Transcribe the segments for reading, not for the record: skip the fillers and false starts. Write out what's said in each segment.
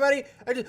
everybody.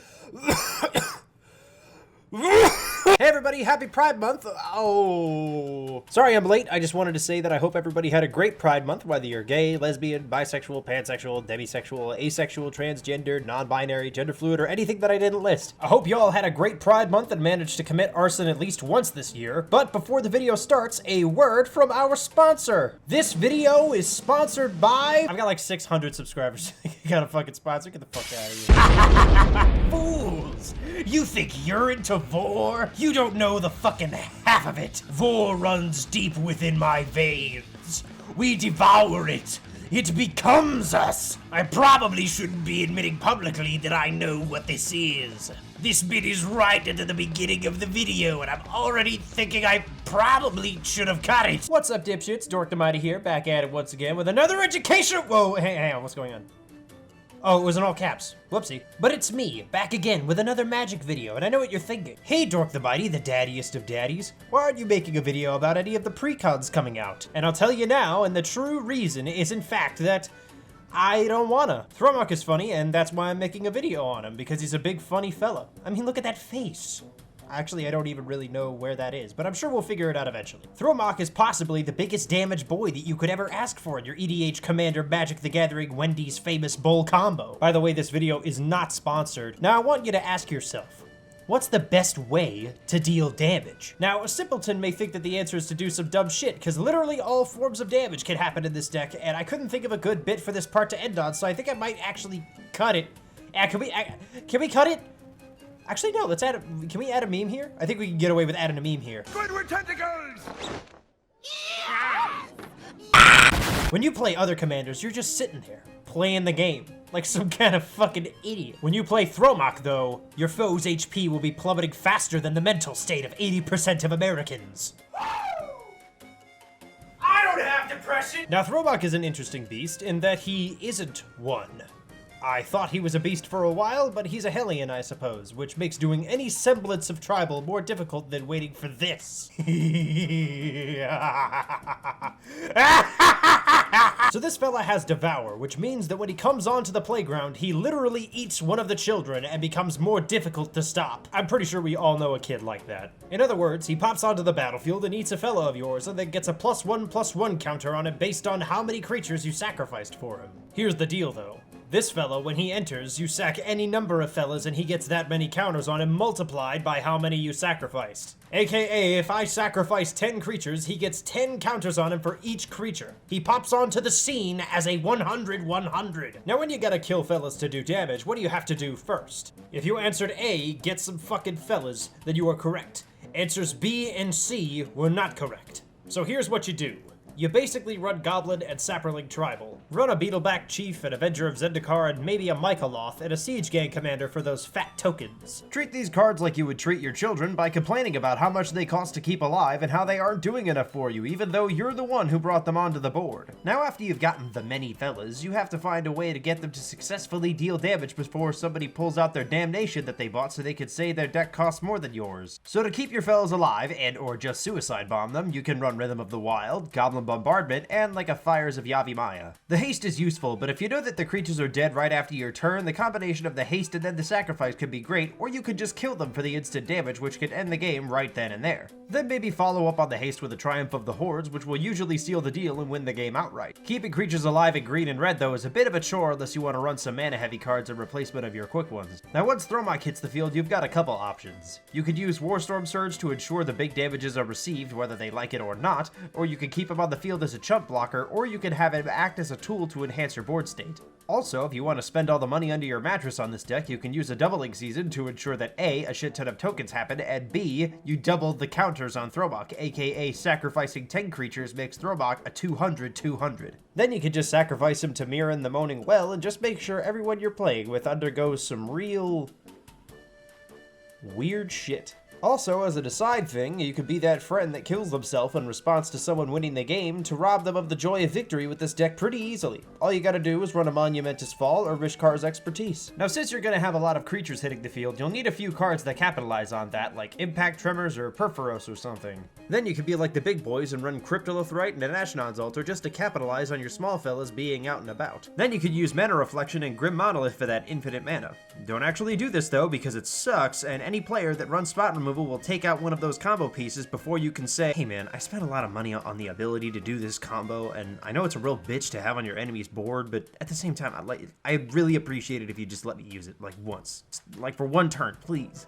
Hey everybody, happy Pride Month. Oh, sorry I'm late. I just wanted to say that I hope everybody had a great Pride Month, whether you're gay, lesbian, bisexual, pansexual, demisexual, asexual, transgender, non-binary, gender fluid, or anything that I didn't list. I hope you all had a great Pride Month and managed to commit arson at least once this year. But before the video starts, a word from our sponsor. This video is sponsored by... I've got like 600 subscribers. You got a fucking sponsor? Get the fuck out of here. Fools! You think you're into vor? You don't know the fucking half of it. Vor runs deep within my veins. We devour it. It becomes us. I probably shouldn't be admitting publicly that I know what this is. This bit is right at the beginning of the video, and I'm already thinking I probably should have cut it. What's up, dipshits? Dork the Mighty here, back at it once again with another education. Whoa, hang on, what's going on? Oh, it was in all caps. Whoopsie. But it's me, back again with another magic video, and I know what you're thinking. Hey, Dork the Mighty, the daddiest of daddies. Why aren't you making a video about any of the precons coming out? And I'll tell you now, and the true reason is in fact that I don't wanna. Thromok is funny, and that's why I'm making a video on him, because he's a big funny fella. I mean, look at that face. Actually, I don't even really know where that is, but I'm sure we'll figure it out eventually. Thromok is possibly the biggest damage boy that you could ever ask for in your EDH Commander Magic the Gathering Wendy's famous bowl combo. By the way, this video is not sponsored. Now, I want you to ask yourself, what's the best way to deal damage? Now, a simpleton may think that the answer is to do some dumb shit, because literally all forms of damage can happen in this deck, and I couldn't think of a good bit for this part to end on, so I think I might actually cut it. Can we cut it? Actually, no, let's add a, can we add a meme here? I think we can get away with adding a meme here. Squidward tentacles! When you play other commanders, you're just sitting there, playing the game, like some kind of fucking idiot. When you play Thromok, though, your foe's HP will be plummeting faster than the mental state of 80% of Americans. I don't have depression! Now, Thromok is an interesting beast in that he isn't one. I thought he was a beast for a while, but he's a Hellion, I suppose, which makes doing any semblance of tribal more difficult than waiting for this. So this fella has Devour, which means that when he comes onto the playground, he literally eats one of the children and becomes more difficult to stop. I'm pretty sure we all know a kid like that. In other words, he pops onto the battlefield and eats a fella of yours and then gets a +1/+1 counter on it based on how many creatures you sacrificed for him. Here's the deal, though. This fella, when he enters, you sack any number of fellas and he gets that many counters on him multiplied by how many you sacrificed. AKA, if I sacrifice 10 creatures, he gets 10 counters on him for each creature. He pops onto the scene as a 100/100. Now when you gotta kill fellas to do damage, what do you have to do first? If you answered A, get some fucking fellas, then you are correct. Answers B and C were not correct. So here's what you do. You basically run Goblin and Sapperling Tribal. Run a Beetleback Chief, an Avenger of Zendikar, and maybe a Mycoloth, and a Siege Gang Commander for those fat tokens. Treat these cards like you would treat your children by complaining about how much they cost to keep alive and how they aren't doing enough for you, even though you're the one who brought them onto the board. Now after you've gotten the many fellas, you have to find a way to get them to successfully deal damage before somebody pulls out their damnation that they bought so they could say their deck costs more than yours. So to keep your fellas alive, and or just suicide bomb them, you can run Rhythm of the Wild, Goblin Bombardment, and like a Fires of Yavimaya. The haste is useful, but if you know that the creatures are dead right after your turn, the combination of the haste and then the sacrifice could be great, or you could just kill them for the instant damage, which could end the game right then and there. Then maybe follow up on the haste with a Triumph of the Hordes, which will usually seal the deal and win the game outright. Keeping creatures alive in green and red, though, is a bit of a chore unless you want to run some mana-heavy cards in replacement of your quick ones. Now once Thromok hits the field, you've got a couple options. You could use Warstorm Surge to ensure the big damages are received, whether they like it or not, or you could keep him on the field as a chump blocker, or you can have him act as a tool to enhance your board state. Also, if you want to spend all the money under your mattress on this deck, you can use a doubling season to ensure that A, a shit ton of tokens happen, and B, you double the counters on Thromok, aka sacrificing 10 creatures makes Thromok a 200/200. Then you can just sacrifice him to Mirren the Moaning Well and just make sure everyone you're playing with undergoes some real weird shit. Also, as a aside thing, you could be that friend that kills themselves in response to someone winning the game to rob them of the joy of victory with this deck pretty easily. All you gotta do is run a Monumentous Fall or Rishkar's Expertise. Now, since you're gonna have a lot of creatures hitting the field, you'll need a few cards that capitalize on that, like Impact Tremors or Perforos or something. Then you can be like the big boys and run Cryptolithrite and an Ashnod's Altar just to capitalize on your small fellas being out and about. Then you could use Mana Reflection and Grim Monolith for that infinite mana. Don't actually do this though, because it sucks, and any player that runs spot removal will take out one of those combo pieces before you can say, hey man, I spent a lot of money on the ability to do this combo, and I know it's a real bitch to have on your enemy's board, but at the same time, I'd really appreciate it if you just let me use it, like once. Like for one turn, please.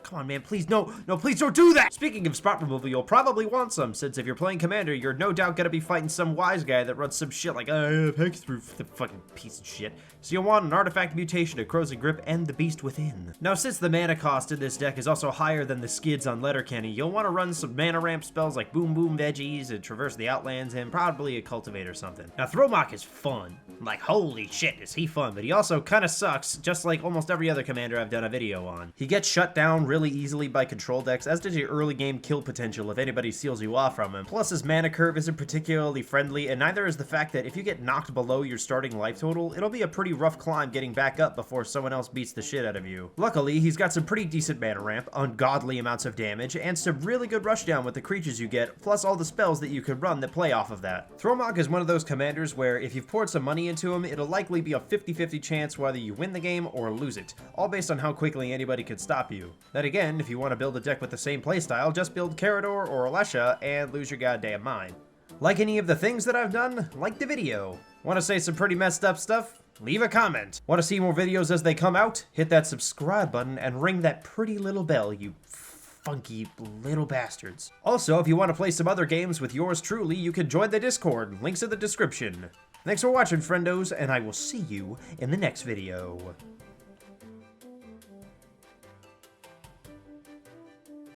Come on, man, please, no, please don't do that! Speaking of spot removal, you'll probably want some, since if you're playing Commander, you're no doubt gonna be fighting some wise guy that runs some shit like, I have Hexproof, the fucking piece of shit. So you'll want an Artifact Mutation, a Corrosive Grip, and the Beast Within. Now, since the mana cost in this deck is also higher than the skids on Letterkenny, you'll want to run some mana ramp spells like Boom Boom Veggies and Traverse the Outlands, and probably a Cultivate or something. Now, Thromok is fun. Like, holy shit, is he fun, but he also kind of sucks, just like almost every other commander I've done a video on. He gets shut down really easily by control decks, as does your early game kill potential if anybody seals you off from him. Plus, his mana curve isn't particularly friendly, and neither is the fact that if you get knocked below your starting life total, it'll be a pretty rough climb getting back up before someone else beats the shit out of you. Luckily, he's got some pretty decent mana ramp, ungodly amounts of damage, and some really good rushdown with the creatures you get, plus all the spells that you could run that play off of that. Thromok is one of those commanders where if you've poured some money into him, it'll likely be a 50-50 chance whether you win the game or lose it, all based on how quickly anybody could stop you. Then again, if you want to build a deck with the same playstyle, just build Carador or Alesha and lose your goddamn mind. Like any of the things that I've done, like the video. Want to say some pretty messed up stuff? Leave a comment. Want to see more videos as they come out? Hit that subscribe button and ring that pretty little bell, you funky little bastards. Also, if you want to play some other games with yours truly, you can join the Discord. Links in the description. Thanks for watching, friendos, and I will see you in the next video.